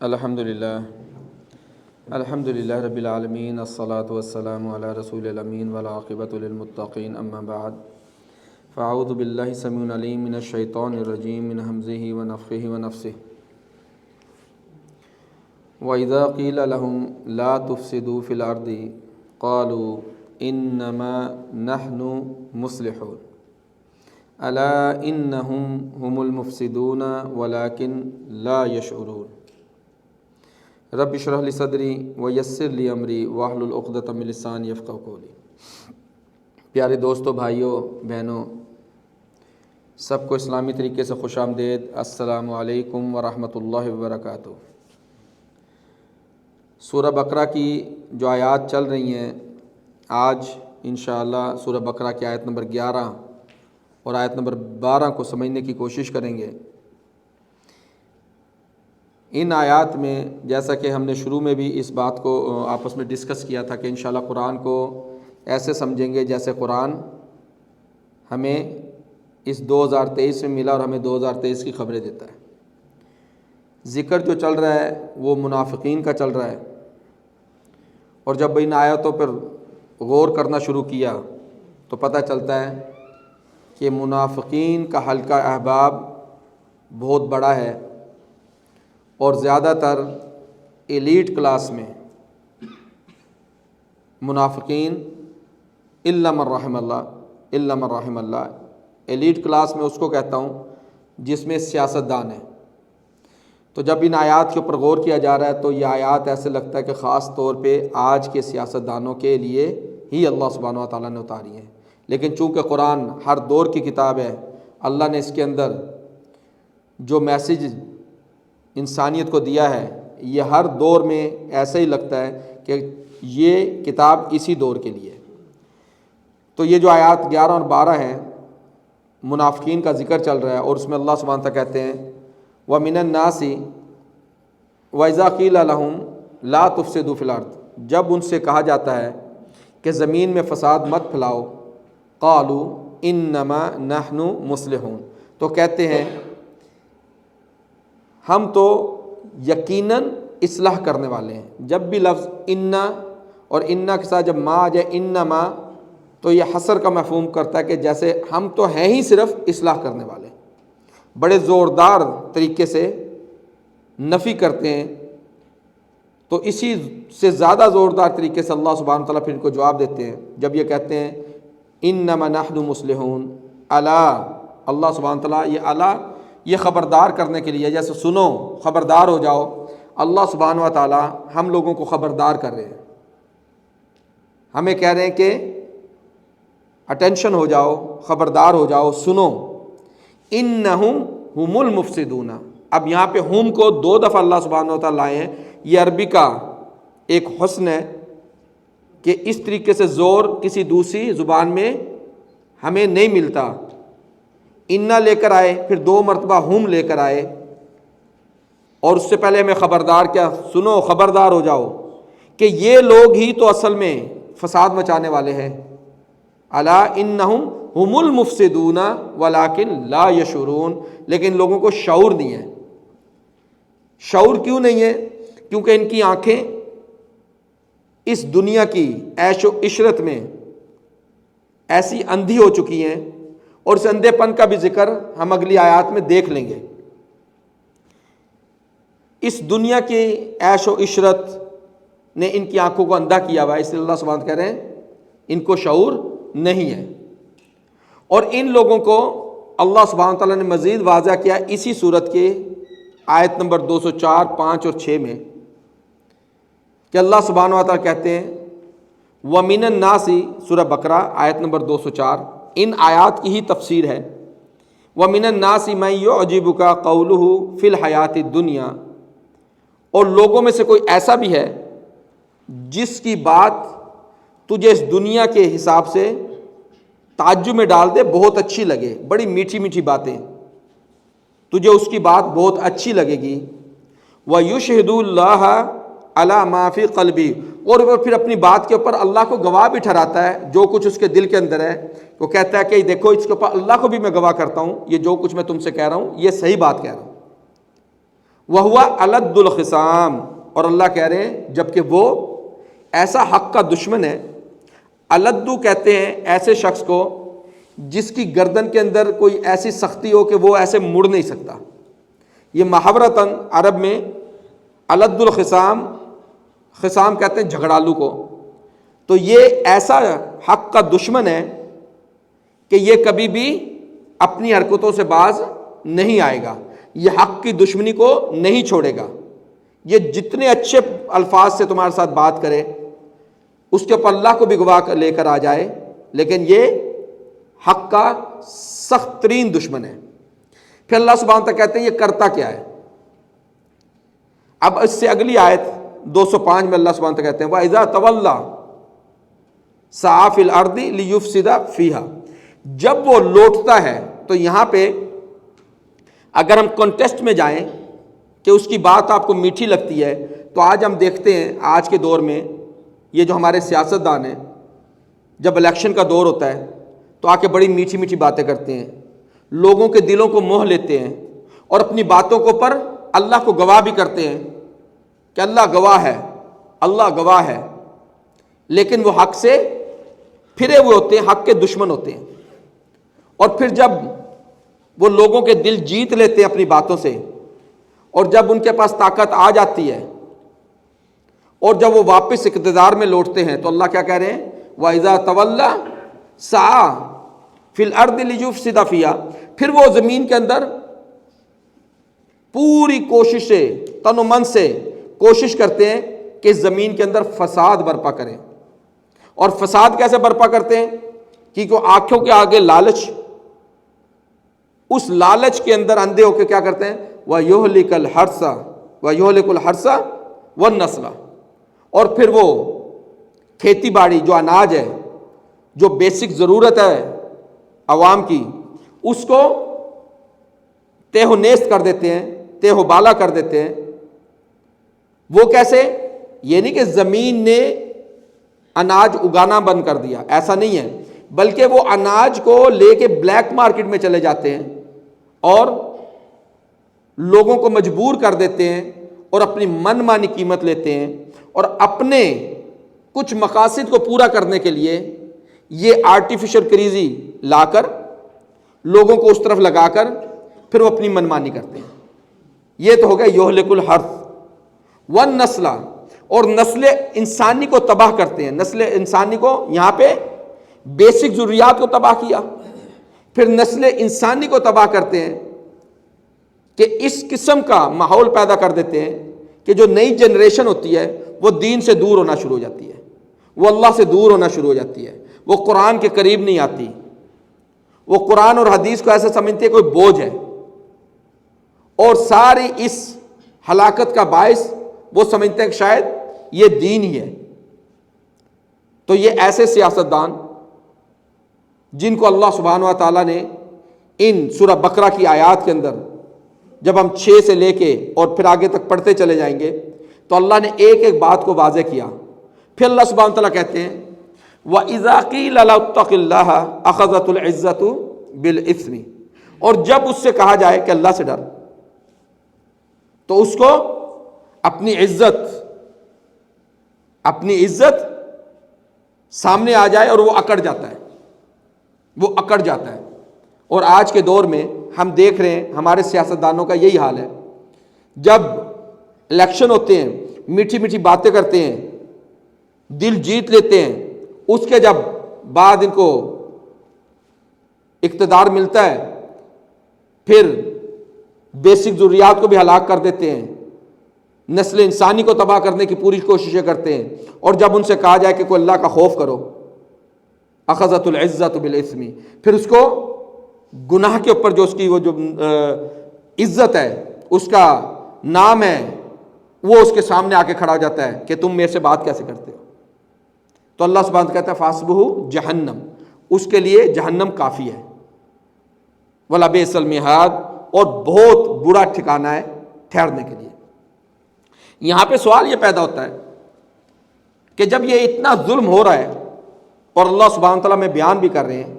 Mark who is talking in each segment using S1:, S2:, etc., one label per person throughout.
S1: الحمدللہ رب العالمین، الصلاۃ والسلام علی رسول الامین والعاقبۃ للمتقین، اما بعد فاعوذ باللہ السمیع العلیم من الشیطان الرجیم من ہمزہ ونفخہ ونفثہ وَإِذَا قِيلَ لَهُمْ لَا تُفْسِدُوا فِي الْأَرْضِ قَالُوا إِنَّمَا نَحْنُ مُصْلِحُونَ أَلَا إِنَّهُمْ هُمُ الْمُفْسِدُونَ وَلَكِنْ لَا يَشْعُرُونَ رب اشرح لی صدری ویسر لی امری واحلل عقدۃ من لسانی یفقہوا قولی۔ پیارے دوستو، بھائیوں، بہنوں، سب کو اسلامی طریقے سے خوش آمدید۔ السلام علیکم ورحمۃ اللہ وبرکاتہ۔ سورہ بقرہ کی جو آیات چل رہی ہیں، آج انشاءاللہ سورہ بقرہ کی آیت نمبر 11 اور آیت نمبر 12 کو سمجھنے کی کوشش کریں گے۔ ان آیات میں، جیسا کہ ہم نے شروع میں بھی اس بات کو آپس میں ڈسکس کیا تھا کہ انشاءاللہ قرآن کو ایسے سمجھیں گے جیسے قرآن ہمیں اس 2023 میں ملا اور ہمیں 2023 کی خبریں دیتا ہے۔ ذکر جو چل رہا ہے وہ منافقین کا چل رہا ہے، اور جب ان آیاتوں پر غور کرنا شروع کیا تو پتہ چلتا ہے کہ منافقین کا حلقہ احباب بہت بڑا ہے، اور زیادہ تر ایلیٹ کلاس میں منافقین الا من رحم اللہ، ایلیٹ کلاس میں اس کو کہتا ہوں جس میں سیاست دان ہے۔ تو جب ان آیات کے اوپر غور کیا جا رہا ہے تو یہ آیات ایسے لگتا ہے کہ خاص طور پہ آج کے سیاست دانوں کے لیے ہی اللہ سبحانہ و تعالیٰ نے اتاری ہیں، لیکن چونکہ قرآن ہر دور کی کتاب ہے، اللہ نے اس کے اندر جو میسیج انسانیت کو دیا ہے یہ ہر دور میں ایسا ہی لگتا ہے کہ یہ کتاب اسی دور کے لیے۔ تو یہ جو آیات 11 اور 12 ہیں، منافقین کا ذکر چل رہا ہے، اور اس میں اللہ سبحانہ تعالیٰ کہتے ہیں وَمِنَ النَّاسِ وَإِذَا قِيلَ لَهُمْ لَا تُفْسِدُوا فِي الْأَرْضِ، جب ان سے کہا جاتا ہے کہ زمین میں فساد مت پھیلاؤ، قَالُوا إِنَّمَا نَحْنُ مُصْلِحُونَ، تو کہتے ہیں ہم تو یقیناً اصلاح کرنے والے ہیں۔ جب بھی لفظ انا اور انا کے ساتھ جب ما آ جائے انما، تو یہ حصر کا مفہوم کرتا ہے کہ جیسے ہم تو ہیں ہی صرف اصلاح کرنے والے، بڑے زوردار طریقے سے نفی کرتے ہیں۔ تو اسی سے زیادہ زوردار طریقے سے اللہ سبحانہ وتعالیٰ پھر ان کو جواب دیتے ہیں جب یہ کہتے ہیں انما نحن مصلحون، الا، اللہ سبحانہ وتعالیٰ یہ خبردار کرنے کے لیے، جیسے سنو، خبردار ہو جاؤ، اللہ سبحانہ و تعالیٰ ہم لوگوں کو خبردار کر رہے ہیں، ہمیں کہہ رہے ہیں کہ اٹینشن ہو جاؤ، خبردار ہو جاؤ، سنو، انہم ہم المفسدون۔ اب یہاں پہ ہم کو 2 دفعہ اللہ سبحانہ و تعالیٰ لائے ہیں۔ یہ عربی کا ایک حسن ہے کہ اس طریقے سے زور کسی دوسری زبان میں ہمیں نہیں ملتا۔ انا لے کر آئے، پھر 2 مرتبہ ہم لے کر آئے، اور اس سے پہلے ہمیں خبردار کیا، سنو، خبردار ہو جاؤ کہ یہ لوگ ہی تو اصل میں فساد مچانے والے ہیں۔ الا انہم ہم المفسدون ولکن لا یشعرون، لیکن لوگوں کو شعور نہیں ہے۔ شعور کیوں نہیں ہے؟ کیونکہ ان کی آنکھیں اس دنیا کی عیش و عشرت میں ایسی اندھی ہو چکی ہیں، اور اس اندھے پن کا بھی ذکر ہم اگلی آیات میں دیکھ لیں گے۔ اس دنیا کی عیش و عشرت نے ان کی آنکھوں کو اندھا کیا ہوا ہے، اس لیے اللہ سبحانہ کہہ رہے ہیں ان کو شعور نہیں ہے۔ اور ان لوگوں کو اللہ سبحانہ تعالیٰ نے مزید واضح کیا اسی صورت کے آیت نمبر 204، 5 اور 6 میں، کہ اللہ سبحانہ تعالیٰ کہتے ہیں وَمِنَ النَّاسِ، سورہ بقرہ آیت نمبر 204، ان آیات کی ہی تفسیر ہے۔ وَمِنَ النَّاسِ مَن يُعْجِبُكَ قَوْلُهُ فِي الْحَيَاةِ الدُّنْيَا، اور لوگوں میں سے کوئی ایسا بھی ہے جس کی بات تجھے اس دنیا کے حساب سے تعجب میں ڈال دے، بہت اچھی لگے، بڑی میٹھی میٹھی باتیں، تجھے اس کی بات بہت اچھی لگے گی۔ وَيُشْهِدُ اللَّهَ عَلَى مَا فِي قَلْبِهِ، اور وہ پھر اپنی بات کے اوپر اللہ کو گواہ بھی ٹھہراتا ہے، جو کچھ اس کے دل کے اندر ہے وہ کہتا ہے کہ دیکھو اس کے اوپر اللہ کو بھی میں گواہ کرتا ہوں، یہ جو کچھ میں تم سے کہہ رہا ہوں یہ صحیح بات کہہ رہا ہوں۔ وہوا الد الخصام، اور اللہ کہہ رہے ہیں جبکہ وہ ایسا حق کا دشمن ہے۔ الدو کہتے ہیں ایسے شخص کو جس کی گردن کے اندر کوئی ایسی سختی ہو کہ وہ ایسے مڑ نہیں سکتا۔ یہ محاورتاً عرب میں الد الخصام، خصام کہتے ہیں جھگڑالو کو، تو یہ ایسا حق کا دشمن ہے کہ یہ کبھی بھی اپنی حرکتوں سے باز نہیں آئے گا، یہ حق کی دشمنی کو نہیں چھوڑے گا۔ یہ جتنے اچھے الفاظ سے تمہارے ساتھ بات کرے، اس کے اوپر اللہ کو بھی گواہ لے کر آ جائے، لیکن یہ حق کا سخت ترین دشمن ہے۔ پھر اللہ سبحانہ وتعالیٰ کہتے ہیں یہ کرتا کیا ہے۔ اب اس سے اگلی آیت 205 میں اللہ سبحانہ وتعالیٰ کہتے ہیں وَإِذَا تَوَلَّى سَعَى فِي الْأَرْضِ لِيُفْسِدَ فِيهَا، جب وہ لوٹتا ہے، تو یہاں پہ اگر ہم کانٹیسٹ میں جائیں کہ اس کی بات آپ کو میٹھی لگتی ہے، تو آج ہم دیکھتے ہیں آج کے دور میں یہ جو ہمارے سیاستدان ہیں، جب الیکشن کا دور ہوتا ہے تو آ کے بڑی میٹھی میٹھی باتیں کرتے ہیں، لوگوں کے دلوں کو موہ لیتے ہیں، اور اپنی باتوں کو پر اللہ کو گواہ بھی کرتے ہیں کہ اللہ گواہ ہے، اللہ گواہ ہے، لیکن وہ حق سے پھرے ہوئے ہوتے ہیں، حق کے دشمن ہوتے ہیں۔ اور پھر جب وہ لوگوں کے دل جیت لیتے ہیں اپنی باتوں سے، اور جب ان کے پاس طاقت آ جاتی ہے، اور جب وہ واپس اقتدار میں لوٹتے ہیں، تو اللہ کیا کہہ رہے ہیں وَإِذَا تَوَلَّى سَعَى فِي الْأَرْضِ لِيُفْسِدَ فِيهَا، پھر وہ زمین کے اندر پوری کوشش سے، تن و من سے کوشش کرتے ہیں کہ اس زمین کے اندر فساد برپا کریں۔ اور فساد کیسے برپا کرتے ہیں؟ کیونکہ آنکھوں کے آگے لالچ، اس لالچ کے اندر اندھے ہو کے کیا کرتے ہیں وَيُهْلِكَ الْحَرْثَ وَيُهْلِكُ الْحَرْثَ وَالنَّسْلَ، اور پھر وہ کھیتی باڑی جو اناج ہے، جو بیسک ضرورت ہے عوام کی، اس کو تہ و نیست کر دیتے ہیں، تہ و بالا کر دیتے ہیں۔ وہ کیسے؟ یہ نہیں کہ زمین نے اناج اگانا بند کر دیا، ایسا نہیں ہے، بلکہ وہ اناج کو لے کے بلیک مارکیٹ میں چلے جاتے ہیں اور لوگوں کو مجبور کر دیتے ہیں، اور اپنی من مانی قیمت لیتے ہیں، اور اپنے کچھ مقاصد کو پورا کرنے کے لیے یہ آرٹیفیشل کریزی لا کر لوگوں کو اس طرف لگا کر پھر وہ اپنی منمانی کرتے ہیں۔ یہ تو ہو گیا یہلک الحرث والنسل، اور نسل انسانی کو تباہ کرتے ہیں۔ نسل انسانی کو یہاں پہ بیسک ضروریات کو تباہ کیا، پھر نسل انسانی کو تباہ کرتے ہیں کہ اس قسم کا ماحول پیدا کر دیتے ہیں کہ جو نئی جنریشن ہوتی ہے وہ دین سے دور ہونا شروع ہو جاتی ہے، وہ اللہ سے دور ہونا شروع ہو جاتی ہے، وہ قرآن کے قریب نہیں آتی، وہ قرآن اور حدیث کو ایسے سمجھتی ہے کوئی بوجھ ہے، اور ساری اس ہلاکت کا باعث وہ سمجھتے ہیں کہ شاید یہ دین ہی ہے۔ تو یہ ایسے سیاستدان جن کو اللہ سبحانہ و تعالیٰ نے ان سورہ بقرہ کی آیات کے اندر، جب ہم 6 سے لے کے اور پھر آگے تک پڑھتے چلے جائیں گے تو اللہ نے ایک ایک بات کو واضح کیا۔ پھر اللہ سبحانہ وتعالیٰ کہتے ہیں وَإِذَا قِيلَ لَهُ اتَّقِ اللَّهَ أَخَذَتْهُ الْعِزَّةُ بِالْإِثْمِ، اور جب اس سے کہا جائے کہ اللہ سے ڈر، تو اس کو اپنی عزت سامنے آ جائے اور وہ اکڑ جاتا ہے، وہ اکڑ جاتا ہے۔ اور آج کے دور میں ہم دیکھ رہے ہیں ہمارے سیاستدانوں کا یہی حال ہے، جب الیکشن ہوتے ہیں میٹھی میٹھی باتیں کرتے ہیں، دل جیت لیتے ہیں، اس کے جب بعد ان کو اقتدار ملتا ہے پھر بیسک ضروریات کو بھی ہلاک کر دیتے ہیں، نسل انسانی کو تباہ کرنے کی پوری کوششیں کرتے ہیں، اور جب ان سے کہا جائے کہ کوئی اللہ کا خوف کرو، اخذت العزت بالاسم، پھر اس کو گناہ کے اوپر جو اس کی وہ جو عزت ہے، اس کا نام ہے، وہ اس کے سامنے آ کے کھڑا ہو جاتا ہے کہ تم میرے سے بات کیسے کرتے ہو۔ تو اللہ سبحانہ کہتا ہے فَحَسْبُهُ جہنم، اس کے لیے جہنم کافی ہے، وَلَبِئْسَ الْمِہَادُ، اور بہت برا ٹھکانہ ہے ٹھہرنے کے لیے۔ یہاں پہ سوال یہ پیدا ہوتا ہے کہ جب یہ اتنا ظلم ہو رہا ہے اور اللہ سبحانہ تعالیٰ میں بیان بھی کر رہے ہیں،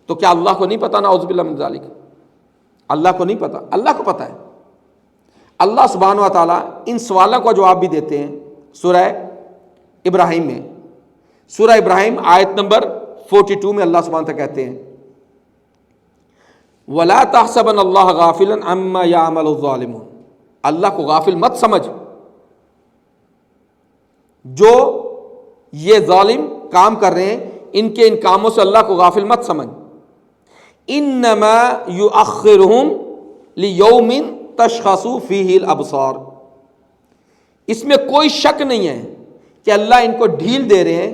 S1: تو کیا اللہ کو نہیں پتا؟ نعوذ باللہ من ذالک، اللہ کو نہیں پتا؟ اللہ کو پتا ہے۔ اللہ سبحانہ و تعالیٰ ان سوالوں کا جواب بھی دیتے ہیں سورہ ابراہیم میں. سورہ ابراہیم آیت نمبر 42 میں اللہ سبحانہ تعالیٰ کہتے ہیں وَلَا تَحْسَبَنَّ اللَّهَ غَافِلًا عَمَّا يَعْمَلُ الظَّالِمُونَ. اللہ کو غافل مت سمجھ، جو یہ ظالم کام کر رہے ہیں ان کے ان کاموں سے اللہ کو غافل مت سمجھ. انما یؤخرہم لیوم تشخص فیہ الابصار. اس میں کوئی شک نہیں ہے کہ اللہ ان کو ڈھیل دے رہے ہیں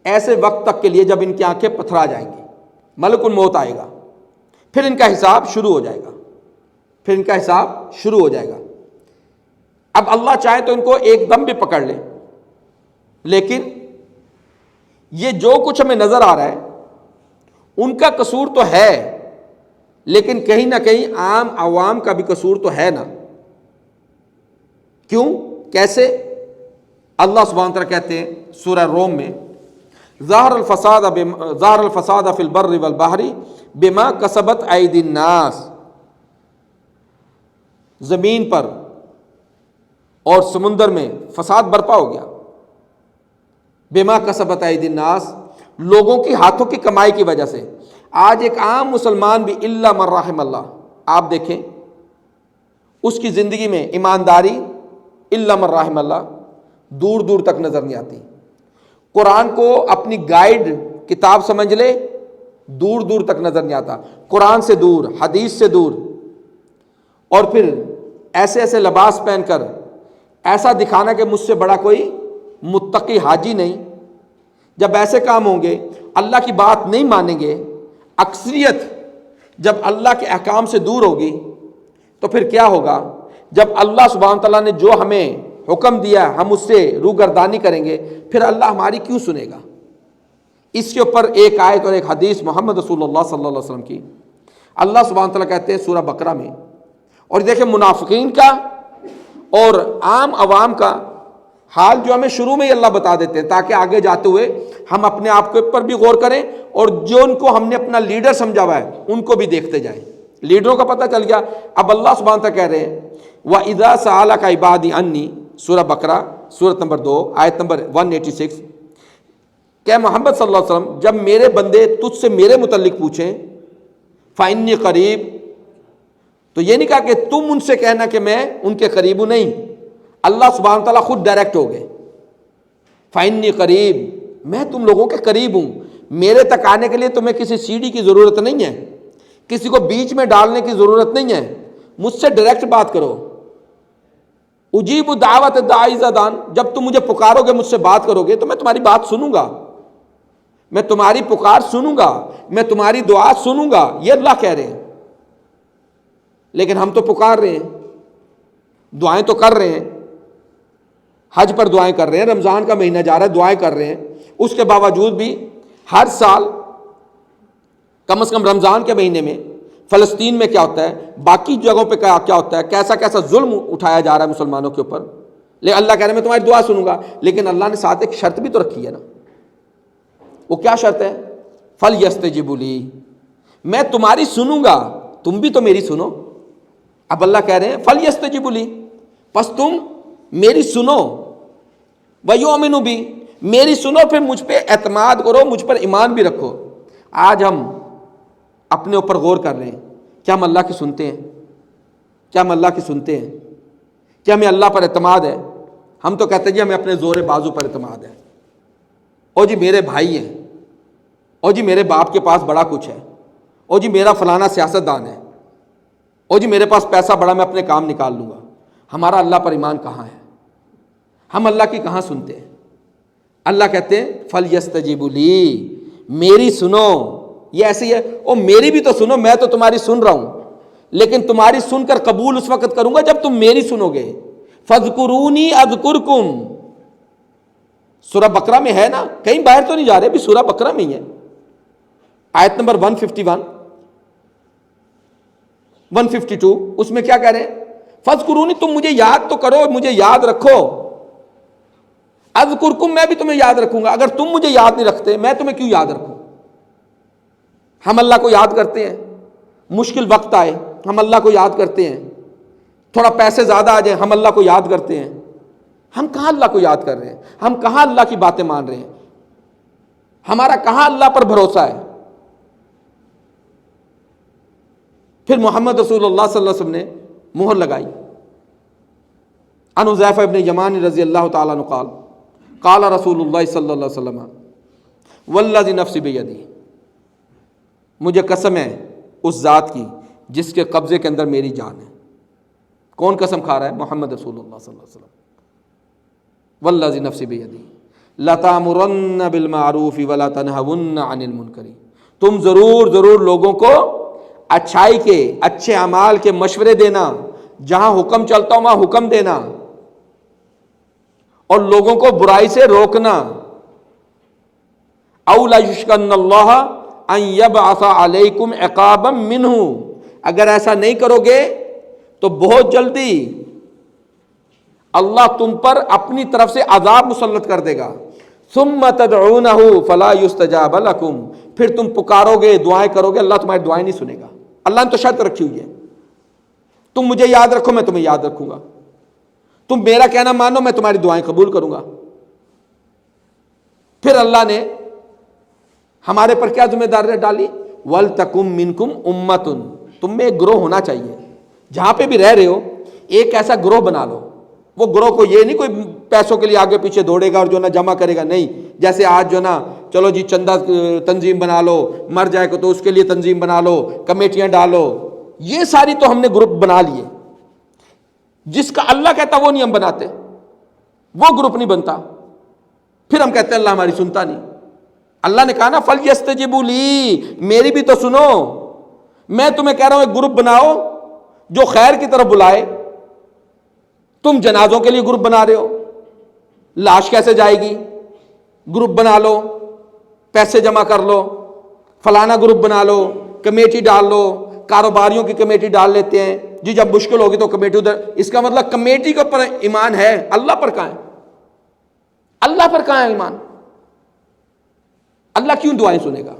S1: ایسے وقت تک کے لیے جب ان کی آنکھیں پتھرا جائیں گی. ملک الموت آئے گا، پھر ان کا حساب شروع ہو جائے گا، پھر ان کا حساب شروع ہو جائے گا. اب اللہ چاہے تو ان کو ایک دم بھی پکڑ لے، لیکن یہ جو کچھ ہمیں نظر آ رہا ہے ان کا قصور تو ہے، لیکن کہیں نہ کہیں عام عوام کا بھی قصور تو ہے نا. کیوں؟ کیسے؟ اللہ سبحانہ وتعالیٰ کہتے ہیں سورہ روم میں ظاہر الفساد فی البر والبحر بما کسبت ایدی الناس. زمین پر اور سمندر میں فساد برپا ہو گیا بما کسبت ایدی الناس، لوگوں کی ہاتھوں کی کمائی کی وجہ سے. آج ایک عام مسلمان بھی الا من رحم اللہ، آپ دیکھیں اس کی زندگی میں ایمانداری الا من رحم اللہ دور دور تک نظر نہیں آتی. قرآن کو اپنی گائیڈ کتاب سمجھ لے، دور دور تک نظر نہیں آتا. قرآن سے دور، حدیث سے دور، اور پھر ایسے ایسے لباس پہن کر ایسا دکھانا کہ مجھ سے بڑا کوئی متقی حاجی نہیں. جب ایسے کام ہوں گے، اللہ کی بات نہیں مانیں گے، اکثریت جب اللہ کے احکام سے دور ہوگی تو پھر کیا ہوگا؟ جب اللہ سبحانہ تعالیٰ نے جو ہمیں حکم دیا ہم اس سے روگردانی کریں گے، پھر اللہ ہماری کیوں سنے گا؟ اس کے اوپر ایک آیت اور ایک حدیث محمد رسول اللہ صلی اللہ علیہ وسلم کی. اللہ سبحانہ تعالیٰ کہتے ہیں سورہ بقرہ میں، اور دیکھیں منافقین کا اور عام عوام کا حال جو ہمیں شروع میں ہی اللہ بتا دیتے ہیں تاکہ آگے جاتے ہوئے ہم اپنے آپ کے اوپر بھی غور کریں اور جو ان کو ہم نے اپنا لیڈر سمجھا ہوا ہے ان کو بھی دیکھتے جائیں. لیڈروں کا پتہ چل گیا. اب اللہ سبحانہ تعالیٰ کہہ رہے ہیں وَإِذَا سَأَلَكَ عِبَادِي عَنِّي، سورہ بقرہ سورۃ نمبر 2 آیت نمبر 186. کہ محمد صلی اللہ علیہ وسلم جب میرے بندے تجھ سے میرے متعلق پوچھیں فَإِنِّي قریب، تو یہ نہیں کہا کہ تم ان سے کہنا کہ میں ان کے قریب ہوں، نہیں. اللہ سبحانہ تعالیٰ خود ڈائریکٹ ہو گئے. فَإِنِّي قریب، میں تم لوگوں کے قریب ہوں. میرے تک آنے کے لیے تمہیں کسی سیڑھی کی ضرورت نہیں ہے، کسی کو بیچ میں ڈالنے کی ضرورت نہیں ہے. مجھ سے ڈائریکٹ بات کرو. اجیب دعوت الداعی اذا دعان، جب تم مجھے پکارو گے، مجھ سے بات کرو گے تو میں تمہاری بات سنوں گا، میں تمہاری پکار سنوں گا، میں تمہاری دعا سنوں گا. یہ اللہ کہہ رہے ہیں. لیکن ہم تو پکار رہے ہیں، دعائیں تو کر رہے ہیں، حج پر دعائیں کر رہے ہیں، رمضان کا مہینہ جا رہا ہے دعائیں کر رہے ہیں. اس کے باوجود بھی ہر سال کم از کم رمضان کے مہینے میں فلسطین میں کیا ہوتا ہے، باقی جگہوں پہ کیا ہوتا ہے، کیسا کیسا ظلم اٹھایا جا رہا ہے مسلمانوں کے اوپر. لیکن اللہ کہہ رہے ہیں میں تمہاری دعا سنوں گا. لیکن اللہ نے ساتھ ایک شرط بھی تو رکھی ہے نا. وہ کیا شرط ہے؟ فَلْيَسْتَجِبُوا لِي، میں تمہاری سنوں گا، تم بھی تو میری سنو. اب اللہ کہہ رہے ہیں فَلْيَسْتَجِبُوا لِي، پس تم میری سنو، وَيُؤْمِنُوا بِي، میری سنو، پھر مجھ پہ اعتماد کرو، مجھ پر ایمان بھی رکھو. آج ہم اپنے اوپر غور کر رہے ہیں، کیا ہم اللہ کی سنتے ہیں؟ کیا ہم اللہ کی سنتے ہیں؟ کیا ہمیں اللہ پر اعتماد ہے؟ ہم تو کہتے ہیں جی ہمیں اپنے زور بازو پر اعتماد ہے، او جی میرے بھائی ہیں، او جی میرے باپ کے پاس بڑا کچھ ہے، او جی میرا فلانا سیاست دان ہے، او جی میرے پاس پیسہ بڑا، میں اپنے کام نکال لوں گا. ہمارا اللہ پر ایمان کہاں ہے؟ ہم اللہ کی کہاں سنتے ہیں؟ اللہ کہتے ہیں فَلْيَسْتَجِبُوا لِي، میری سنو. یہ ایسی ہے، او میری بھی تو سنو، میں تو تمہاری سن رہا ہوں، لیکن تمہاری سن کر قبول اس وقت کروں گا جب تم میری سنو گے. فَاذْكُرُونِي أَذْكُرْكُمْ، سورہ بقرہ میں ہے نا، کہیں باہر تو نہیں جا رہے، بھی سورہ بقرہ میں ہی ہے. آیت نمبر 151 152 اس میں کیا کہہ رہے ہیں؟ فَاذْكُرُونِی، تم مجھے یاد تو کرو، مجھے یاد رکھو. اذکرکم، میں بھی تمہیں یاد رکھوں گا. اگر تم مجھے یاد نہیں رکھتے میں تمہیں کیوں یاد رکھوں؟ ہم اللہ کو یاد کرتے ہیں، مشکل وقت آئے ہم اللہ کو یاد کرتے ہیں. تھوڑا پیسے زیادہ آ جائیں ہم اللہ کو یاد کرتے ہیں. ہم کہاں اللہ کو یاد کر رہے ہیں؟ ہم کہاں اللہ کی باتیں مان رہے ہیں؟ ہمارا کہاں اللہ پر بھروسہ ہے؟ پھر محمد رسول اللہ صلی اللہ علیہ وسلم نے مہر لگائی. ان حذیفہ ابن یمان رضی اللہ تعالیٰ عنہ قال قال رسول اللہ صلی اللہ علیہ وسلم والذی نفسی بیدی، مجھے قسم ہے اس ذات کی جس کے قبضے کے اندر میری جان ہے. کون قسم کھا رہا ہے؟ محمد رسول اللہ صلی اللہ علیہ وسلم. والذی نفسی بیدی لتامرن بالمعروف ولا تنہون عن المنکر، تم ضرور لوگوں کو اچھائی کے، اچھے اعمال کے مشورے دینا، جہاں حکم چلتا ہو وہاں حکم دینا، اور لوگوں کو برائی سے روکنا. او لا یشکن اللہ ان یبعث علیکم عقابا منہ، اگر ایسا نہیں کرو گے تو بہت جلدی اللہ تم پر اپنی طرف سے عذاب مسلط کر دے گا. ثم تدعونہ فلا یستجاب لکم، پھر تم پکارو گے، دعائیں کرو گے، اللہ تمہاری دعائیں نہیں سنے گا. اللہ نے تو شرط رکھی ہوئی ہے، تم مجھے یاد رکھو میں تمہیں یاد رکھوں گا، تم میرا کہنا مانو میں تمہاری دعائیں قبول کروں گا. پھر اللہ نے ہمارے پر کیا ذمہ داری ڈالی؟ وَلْتَكُمْ مِنْكُمْ أُمَّةٌ، تم میں ایک گروہ ہونا چاہیے. جہاں پہ بھی رہ رہے ہو ایک ایسا گروہ بنا لو. وہ گروہ کو یہ نہیں کوئی پیسوں کے لیے آگے پیچھے دوڑے گا اور جو نا جمع کرے گا، نہیں. جیسے آج جو نا چلو جی چندہ تنظیم بنا لو، مر جائے گا تو اس کے لیے تنظیم بنا لو، کمیٹیاں ڈالو. یہ ساری تو ہم نے گروپ بنا لیے. جس کا اللہ کہتا وہ نہیں ہم بناتے، وہ گروپ نہیں بنتا. پھر ہم کہتے ہیں اللہ ہماری سنتا نہیں. اللہ نے کہا نا فَلْيَسْتَجِبُوا لِي، میری بھی تو سنو. میں تمہیں کہہ رہا ہوں ایک گروپ بناؤ جو خیر کی طرف بلائے. تم جنازوں کے لیے گروپ بنا رہے ہو، لاش کیسے جائے گی؟ گروپ بنا لو، پیسے جمع کر لو، فلانا گروپ بنا لو، کمیٹی ڈال لو. کاروباریوں کی کمیٹی ڈال لیتے ہیں جی، جب مشکل ہوگی تو کمیٹی ادھر. اس کا مطلب کمیٹی کے اوپر ایمان ہے، اللہ پر کہاں ہے؟ اللہ پر کہاں ہے ایمان؟ اللہ کیوں دعائیں سنے گا؟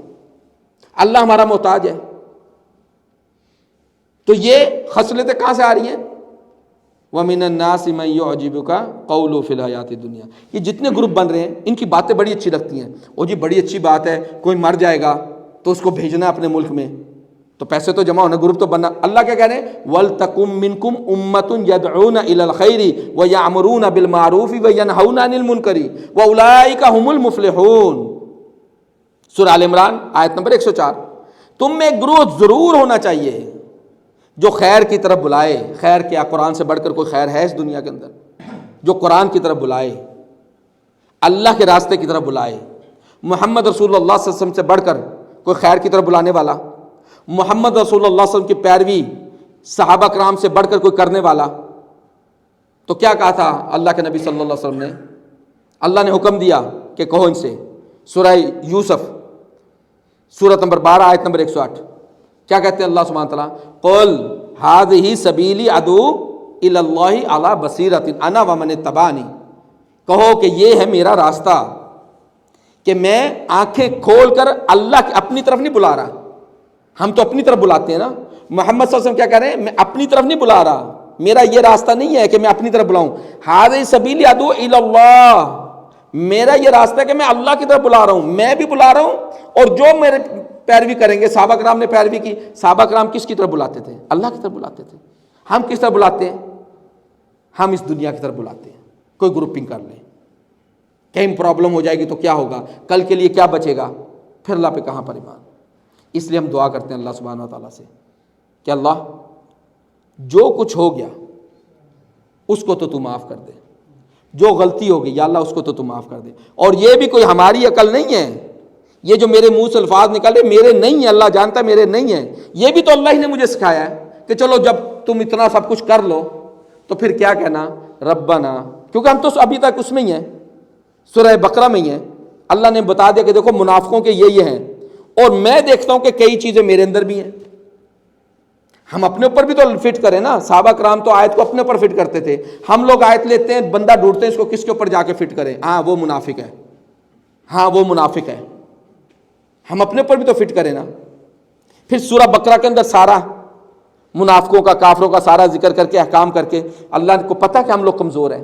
S1: اللہ ہمارا محتاج ہے. تو یہ خصلتیں کہاں سے آ رہی ہیں؟ وَمِنَ النَّاسِ مَن يُعْجِبُكَ قَوْلُهُ فِي الْحَيَاةِ الدُّنْيَا. یہ جتنے گروپ بن رہے ہیں ان کی باتیں بڑی اچھی لگتی ہیں. او جی بڑی اچھی بات ہے، کوئی مر جائے گا تو اس کو بھیجنا اپنے ملک میں، تو پیسے تو جمع ہونا، گروپ تو بننا. اللہ کیا کہہ رہے ہیں؟ وَلْتَكُمْ مِنْكُمْ أُمَّةٌ يَدْعُونَ إِلَى الْخَيْرِ وَيَأْمُرُونَ بِالْمَعْرُوفِ وَيَنْهَوْنَ عَنِ الْمُنكَرِ وَأُولَٰئِكَ هُمُ الْمُفْلِحُونَ. سورہ آل عمران آیت نمبر 104. تم میں ایک گروہ ضرور ہونا چاہیے جو خیر کی طرف بلائے. خیر کیا؟ قرآن سے بڑھ کر کوئی خیر ہے اس دنیا کے اندر؟ جو قرآن کی طرف بلائے، اللہ کے راستے کی طرف بلائے. محمد رسول اللہ صلی اللہ علیہ وسلم سے بڑھ کر کوئی خیر کی طرف بلانے والا، محمد رسول اللہ صلی اللہ علیہ وسلم کی پیروی صحابہ کرام سے بڑھ کر کوئی کرنے والا. تو کیا کہا تھا اللہ کے نبی صلی اللہ علیہ وسلم نے؟ اللہ نے حکم دیا کہ کہو ان سے، سورہ یوسف سورت نمبر 12 آیت نمبر 108. کیا کہتے ہیں اللہ سبحانہ تعالیٰ؟ قل ھذہ سبیلی ادعو الی اللہ علی بصیرۃ انا ومن اتبعنی. کہو کہ یہ ہے میرا راستہ کہ میں آنکھیں کھول کر اللہ کی اپنی طرف نہیں بلا رہا. ہم تو اپنی طرف بلاتے ہیں نا. محمد صلی اللہ علیہ وسلم کیا کہہ رہے ہیں؟ میں اپنی طرف نہیں بلا رہا، میرا یہ راستہ نہیں ہے کہ میں اپنی طرف بلاؤں. ھذہ سبیلی ادعو الی اللہ، میرا یہ راستہ ہے کہ میں اللہ کی طرف بلا رہا ہوں. میں بھی بلا رہا ہوں اور جو میرے پیروی کریں گے. صحابہ کرام نے پیروی کی. صحابہ کرام کس کی طرف بلاتے تھے؟ اللہ کی طرف بلاتے تھے. ہم کس طرف بلاتے ہیں؟ ہم اس دنیا کی طرف بلاتے ہیں. کوئی گروپنگ کر لیں، کہیں پرابلم ہو جائے گی تو کیا ہوگا، کل کے لیے کیا بچے گا، پھر اللہ پہ کہاں پر ایمان. اس لیے ہم دعا کرتے ہیں اللہ سبحانہ و تعالیٰ سے کہ اللہ جو کچھ ہو گیا اس کو تو معاف کر دے، جو غلطی ہو گئی یا اللہ اس کو تو معاف کر دے. اور یہ بھی کوئی ہماری عقل نہیں ہے، یہ جو میرے منہ سے الفاظ نکلے میرے نہیں ہیں، اللہ جانتا ہے میرے نہیں ہیں. یہ بھی تو اللہ ہی نے مجھے سکھایا ہے کہ چلو جب تم اتنا سب کچھ کر لو تو پھر کیا کہنا ربنا، کیونکہ ہم تو ابھی تک اس میں ہی ہیں، سورہ بقرہ میں ہی ہیں. اللہ نے بتا دیا کہ دیکھو منافقوں کے یہ ہیں، اور میں دیکھتا ہوں کہ کئی چیزیں میرے اندر بھی ہیں. ہم اپنے اوپر بھی تو فٹ کریں نا. صحابہ کرام تو آیت کو اپنے اوپر فٹ کرتے تھے. ہم لوگ آیت لیتے ہیں، بندہ ڈھونڈتے ہیں اس کو کس کے اوپر جا کے فٹ کریں. ہاں وہ منافق ہے، ہاں وہ منافق ہے. ہم اپنے اوپر بھی تو فٹ کریں نا. پھر سورہ بقرہ کے اندر سارا منافقوں کا کافروں کا سارا ذکر کر کے احکام کر کے اللہ کو پتہ کہ ہم لوگ کمزور ہیں.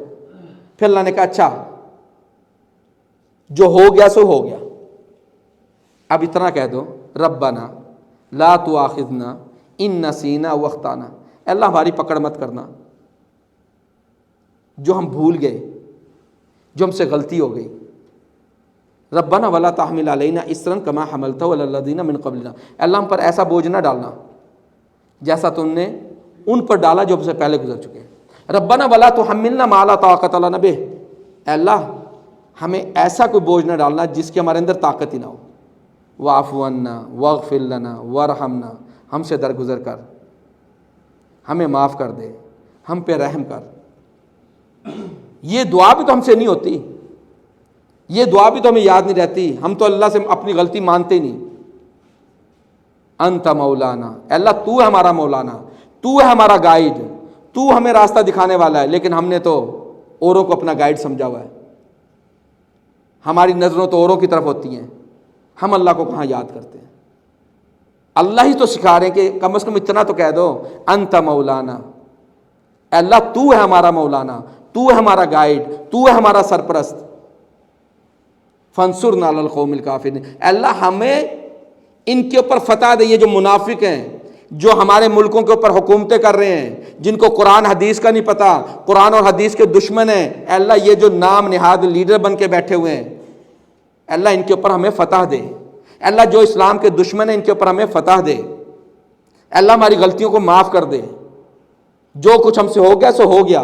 S1: پھر اللہ نے کہا اچھا جو ہو گیا سو ہو گیا, اب اتنا کہہ دو ربنا لا تؤاخذنا ان نسینا واخطانا, اللہ ہماری پکڑ مت کرنا جو ہم بھول گئے, جو ہم سے غلطی ہو گئی. ربنا ولا تحمل علینا اصرا کما حملتہ علی الذین من قبلنا, اللہ ہم پر ایسا بوجھ نہ ڈالنا جیسا تم نے ان پر ڈالا جو ہم سے پہلے گزر چکے. ربنا ولا تحملنا ما لا طاقت لنا بہ, اللہ ہمیں ایسا کوئی بوجھ نہ ڈالنا جس کی ہمارے اندر طاقت ہی نہ ہو. واعف عنا واغفر لنا وارحمنا, ہم سے درگزر کر, ہمیں معاف کر دے, ہم پہ رحم کر. یہ دعا بھی تو ہم سے نہیں ہوتی, یہ دعا بھی تو ہمیں یاد نہیں رہتی, ہم تو اللہ سے اپنی غلطی مانتے نہیں. انت مولانا, اللہ تو ہے ہمارا مولانا, تو ہے ہمارا گائیڈ, تو ہمیں راستہ دکھانے والا ہے, لیکن ہم نے تو اوروں کو اپنا گائیڈ سمجھا ہوا ہے. ہماری نظروں تو اوروں کی طرف ہوتی ہیں, ہم اللہ کو کہاں یاد کرتے ہیں. اللہ ہی تو سکھا رہے ہیں کہ کم از کم اتنا تو کہہ دو انت مولانا, اللہ تو ہے ہمارا مولانا, تو ہے ہمارا گائیڈ, تو ہے ہمارا سرپرست. فانصرنا علی القوم الکافرین, اللہ ہمیں ان کے اوپر فتح دے. یہ جو منافق ہیں, جو ہمارے ملکوں کے اوپر حکومتیں کر رہے ہیں, جن کو قرآن حدیث کا نہیں پتہ, قرآن اور حدیث کے دشمن ہیں, اللہ یہ جو نام نہاد لیڈر بن کے بیٹھے ہوئے ہیں, اللہ ان کے اوپر ہمیں فتح دے. اللہ جو اسلام کے دشمن ہیں ان کے اوپر ہمیں فتح دے. اللہ ہماری غلطیوں کو معاف کر دے. جو کچھ ہم سے ہو گیا سو ہو گیا,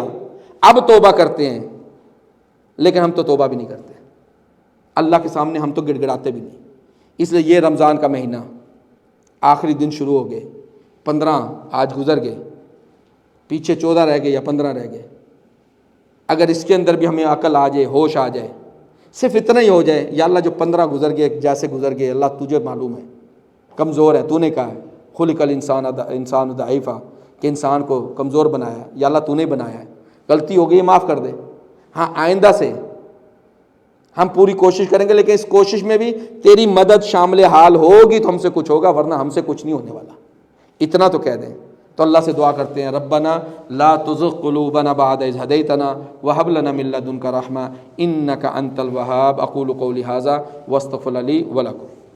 S1: اب توبہ کرتے ہیں, لیکن ہم تو توبہ بھی نہیں کرتے. اللہ کے سامنے ہم تو گڑ گڑاتے بھی نہیں. اس لیے یہ رمضان کا مہینہ آخری دن شروع ہو گئے, 15 آج گزر گئے, پیچھے 14 رہ گئے یا 15 رہ گئے. اگر اس کے اندر بھی ہمیں عقل آ جائے, ہوش آ جائے, صرف اتنا ہی ہو جائے, یا اللہ جو 15 گزر گئے جیسے گزر گئے, اللہ تجھے معلوم ہے کمزور ہے, تو نے کہا ہے خلق الانسان ضعیفا, کہ انسان کو کمزور بنایا ہے, یا اللہ تو نے بنایا ہے, غلطی ہو گئی معاف کر دے. ہاں آئندہ سے ہم پوری کوشش کریں گے, لیکن اس کوشش میں بھی تیری مدد شامل حال ہوگی تو ہم سے کچھ ہوگا, ورنہ ہم سے کچھ نہیں ہونے والا. اتنا تو کہہ دیں. تو اللہ سے دعا کرتے ہیں ربنا لا تزغ قلوبنا بعد اذ ہدیتنا وہب لنا من لدنک رحمہ انک انت الوہاب. اقول قولی ھذا واستغفر لی ولکم.